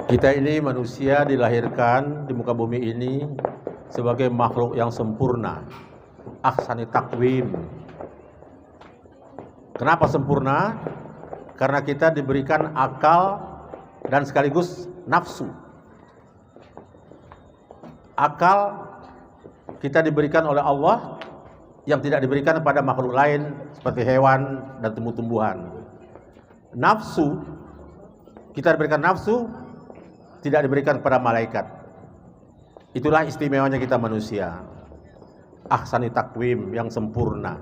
Kita ini manusia dilahirkan di muka bumi ini sebagai makhluk yang sempurna. Ahsani takwim. Kenapa sempurna? Karena kita diberikan akal dan sekaligus nafsu. Akal kita diberikan oleh Allah yang tidak diberikan kepada makhluk lain seperti hewan dan tumbuh-tumbuhan. Nafsu, kita diberikan nafsu, tidak diberikan kepada malaikat. Itulah istimewanya kita manusia. Ahsani takwim, yang sempurna.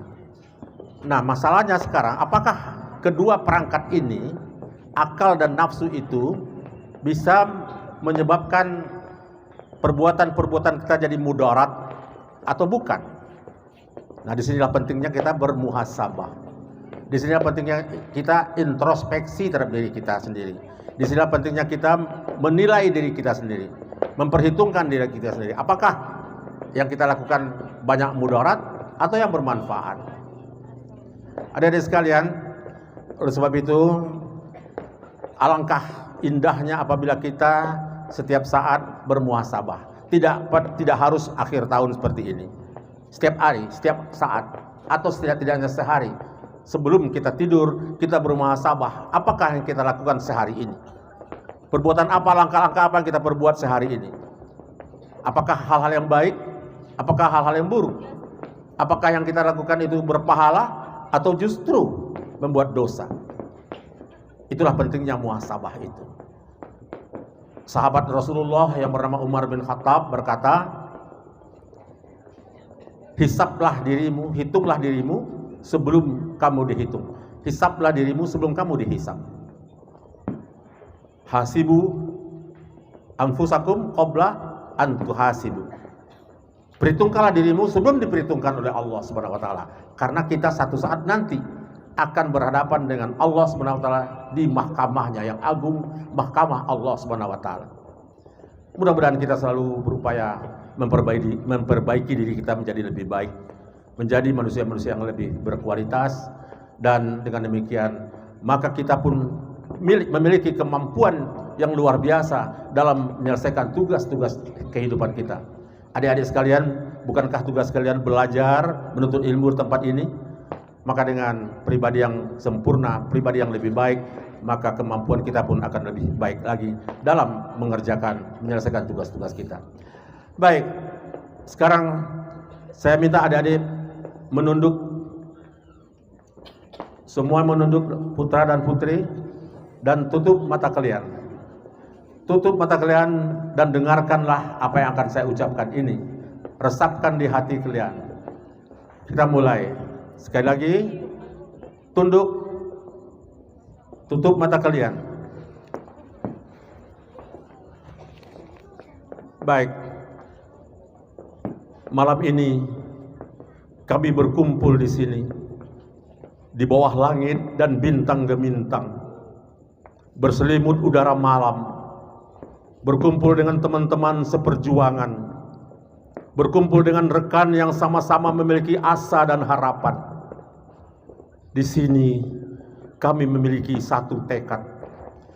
Nah, masalahnya sekarang, apakah kedua perangkat ini, akal dan nafsu itu, bisa menyebabkan perbuatan-perbuatan kita jadi mudarat atau bukan? Nah, disinilah pentingnya kita bermuhasabah. Disinilah pentingnya kita introspeksi terhadap diri kita sendiri. Disinilah pentingnya kita menilai diri kita sendiri, memperhitungkan diri kita sendiri. Apakah yang kita lakukan banyak mudarat atau yang bermanfaat? Adik-adik sekalian, oleh sebab itu alangkah indahnya apabila kita setiap saat bermuhasabah. Tidak harus akhir tahun seperti ini. Setiap hari, setiap saat, atau setidaknya sehari sebelum kita tidur, kita bermuhasabah. Apakah yang kita lakukan sehari ini? Perbuatan apa, langkah-langkah apa yang kita perbuat sehari ini? Apakah hal-hal yang baik? Apakah hal-hal yang buruk? Apakah yang kita lakukan itu berpahala atau justru membuat dosa? Itulah pentingnya muhasabah itu. Sahabat Rasulullah yang bernama Umar bin Khattab berkata, hisablah dirimu, hitunglah dirimu sebelum kamu dihitung. Hisablah dirimu sebelum kamu dihisab. Hasibu anfusakum qabla an tuhasibu. Perhitungkanlah dirimu sebelum diperhitungkan oleh Allah Subhanahu wa taala. Karena kita satu saat nanti akan berhadapan dengan Allah Subhanahu wa taala di mahkamahnya yang agung, mahkamah Allah Subhanahu wa taala. Mudah-mudahan kita selalu berupaya memperbaiki diri kita menjadi lebih baik, menjadi manusia-manusia yang lebih berkualitas, dan dengan demikian maka kita pun memiliki kemampuan yang luar biasa dalam menyelesaikan tugas-tugas kehidupan kita. Adik-adik sekalian, bukankah tugas kalian belajar menuntut ilmu di tempat ini? Maka dengan pribadi yang sempurna, pribadi yang lebih baik, maka kemampuan kita pun akan lebih baik lagi dalam menyelesaikan tugas-tugas kita. Baik, sekarang saya minta adik-adik menunduk, semua menunduk, putra dan putri, dan tutup mata kalian. Tutup mata kalian dan dengarkanlah apa yang akan saya ucapkan ini. Resapkan di hati kalian. Kita mulai. Sekali lagi, tunduk, tutup mata kalian. Baik. Malam ini kami berkumpul di sini di bawah langit dan bintang gemintang, berselimut udara malam, berkumpul dengan teman-teman seperjuangan, berkumpul dengan rekan yang sama-sama memiliki asa dan harapan. Di sini kami memiliki satu tekad,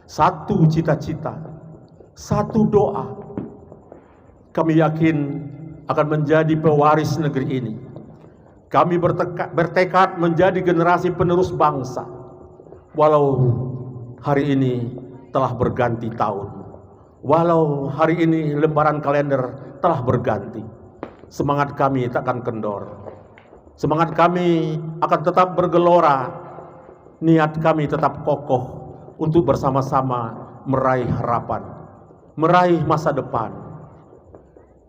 satu cita-cita, satu doa. Kami yakin akan menjadi pewaris negeri ini. Kami bertekad menjadi generasi penerus bangsa. Walau hari ini telah berganti tahun, walau hari ini lembaran kalender telah berganti, semangat kami tak akan kendor. Semangat kami akan tetap bergelora. Niat kami tetap kokoh untuk bersama-sama meraih harapan, meraih masa depan.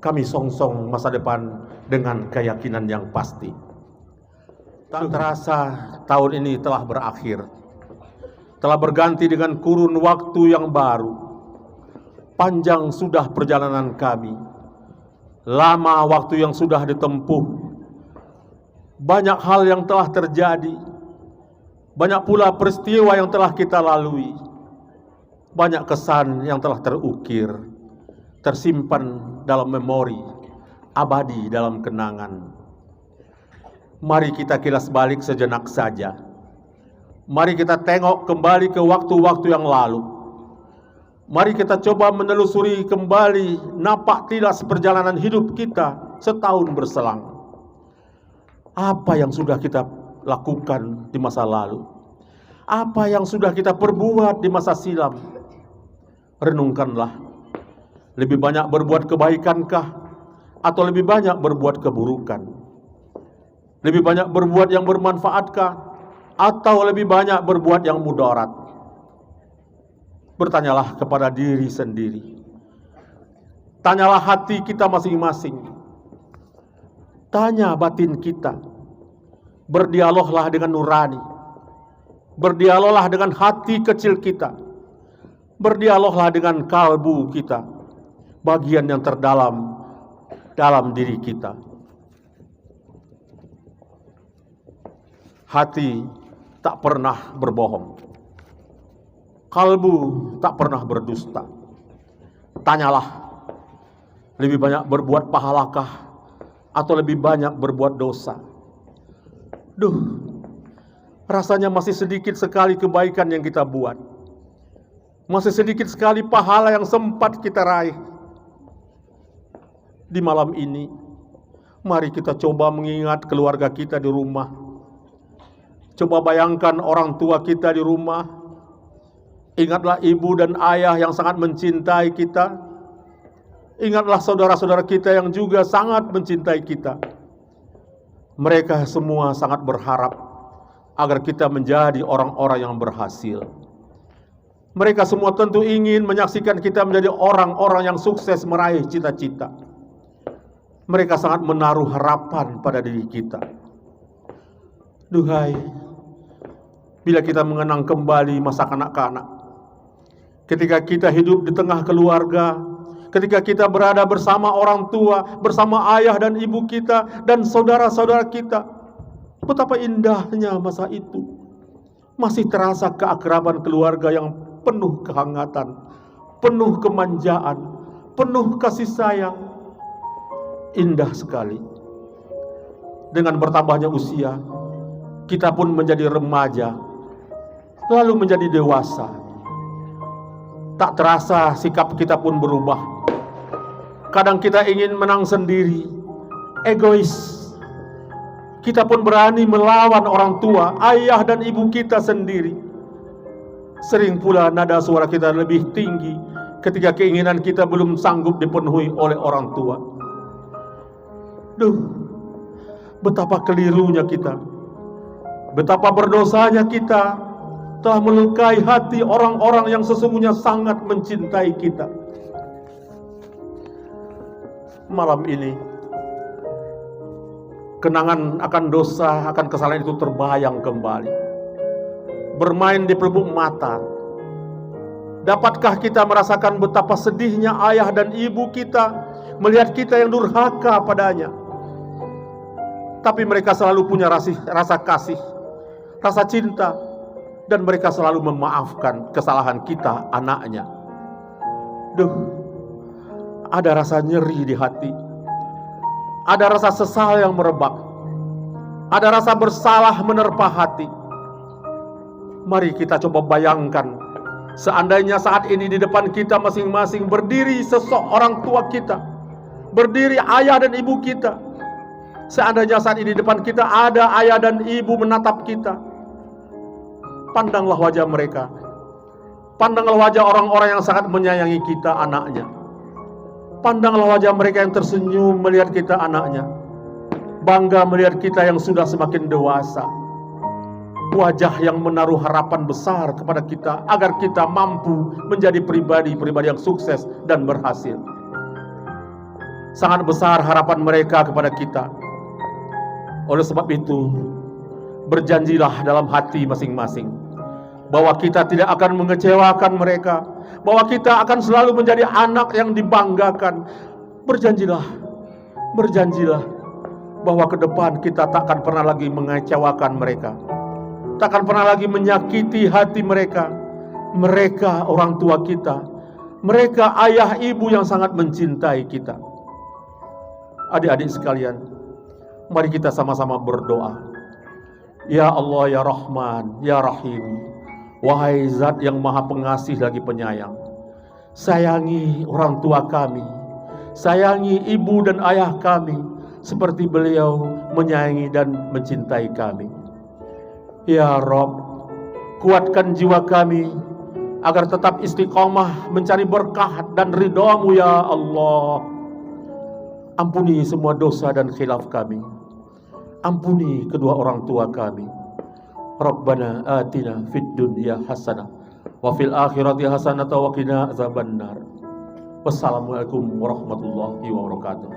Kami songsong masa depan dengan keyakinan yang pasti. Tak terasa tahun ini telah berakhir, telah berganti dengan kurun waktu yang baru. Panjang sudah perjalanan kami, lama waktu yang sudah ditempuh. Banyak hal yang telah terjadi, banyak pula peristiwa yang telah kita lalui, banyak kesan yang telah terukir, tersimpan dalam memori, abadi dalam kenangan. Mari kita kilas balik sejenak saja. Mari kita tengok kembali ke waktu-waktu yang lalu. Mari kita coba menelusuri kembali napak tilas perjalanan hidup kita setahun berselang. Apa yang sudah kita lakukan di masa lalu? Apa yang sudah kita perbuat di masa silam? Renungkanlah. Lebih banyak berbuat kebaikankah atau lebih banyak berbuat keburukan? Lebih banyak berbuat yang bermanfaatkah atau lebih banyak berbuat yang mudarat? Bertanyalah kepada diri sendiri. Tanyalah hati kita masing-masing. Tanya batin kita. Berdialoglah dengan nurani. Berdialoglah dengan hati kecil kita. Berdialoglah dengan kalbu kita. Bagian yang terdalam dalam diri kita. Hati tak pernah berbohong. Kalbu tak pernah berdusta. Tanyalah, lebih banyak berbuat pahalakah atau lebih banyak berbuat dosa? Rasanya masih sedikit sekali kebaikan yang kita buat. Masih sedikit sekali pahala yang sempat kita raih. Di malam ini, mari kita coba mengingat keluarga kita di rumah. Coba bayangkan orang tua kita di rumah. Ingatlah ibu dan ayah yang sangat mencintai kita. Ingatlah saudara-saudara kita yang juga sangat mencintai kita. Mereka semua sangat berharap agar kita menjadi orang-orang yang berhasil. Mereka semua tentu ingin menyaksikan kita menjadi orang-orang yang sukses meraih cita-cita. Mereka sangat menaruh harapan pada diri kita. Duhai, bila kita mengenang kembali masa kanak-kanak, ketika kita hidup di tengah keluarga, ketika kita berada bersama orang tua, bersama ayah dan ibu kita, dan saudara-saudara kita, betapa indahnya masa itu. Masih terasa keakraban keluarga yang penuh kehangatan, penuh kemanjaan, penuh kasih sayang. Indah sekali. Dengan bertambahnya usia, kita pun menjadi remaja, lalu menjadi dewasa. Tak terasa sikap kita pun berubah. Kadang kita ingin menang sendiri, egois. Kita pun berani melawan orang tua, ayah dan ibu kita sendiri. Sering pula nada suara kita lebih tinggi ketika keinginan kita belum sanggup dipenuhi oleh orang tua. Betapa kelirunya kita. Betapa berdosanya kita telah melukai hati orang-orang yang sesungguhnya sangat mencintai kita. Malam ini, kenangan akan dosa, akan kesalahan itu terbayang kembali, bermain di pelupuk mata. Dapatkah kita merasakan betapa sedihnya ayah dan ibu kita melihat kita yang durhaka padanya? Tapi mereka selalu punya rasa kasih, rasa cinta, dan mereka selalu memaafkan kesalahan kita, anaknya. Ada rasa nyeri di hati. Ada rasa sesal yang merebak. Ada rasa bersalah menerpa hati. Mari kita coba bayangkan, seandainya saat ini di depan kita masing-masing berdiri seseorang tua kita, berdiri ayah dan ibu kita. Seandainya saat ini di depan kita ada ayah dan ibu menatap kita, pandanglah wajah mereka. Pandanglah wajah orang-orang yang sangat menyayangi kita, anaknya. Pandanglah wajah mereka yang tersenyum melihat kita, anaknya. Bangga melihat kita yang sudah semakin dewasa. Wajah yang menaruh harapan besar kepada kita agar kita mampu menjadi pribadi-pribadi yang sukses dan berhasil. Sangat besar harapan mereka kepada kita. Oleh sebab itu, berjanjilah dalam hati masing-masing bahwa kita tidak akan mengecewakan mereka, bahwa kita akan selalu menjadi anak yang dibanggakan. Berjanjilah bahwa ke depan kita takkan pernah lagi mengecewakan mereka, takkan pernah lagi menyakiti hati mereka. Mereka orang tua kita, mereka ayah ibu yang sangat mencintai kita. Adik-adik sekalian, mari kita sama-sama berdoa. Ya Allah, ya Rahman, ya Rahim, wahai Zat yang maha pengasih lagi penyayang, sayangi orang tua kami, sayangi ibu dan ayah kami seperti beliau menyayangi dan mencintai kami. Ya Rabb, kuatkan jiwa kami agar tetap istiqomah mencari berkah dan ridha-Mu ya Allah. Ampuni semua dosa dan khilaf kami. Ampuni kedua orang tua kami. Rabbana atina fid dunya hasanah wa fil akhirati hasanah wa qina azabannar. Wassalamualaikum warahmatullahi wabarakatuh.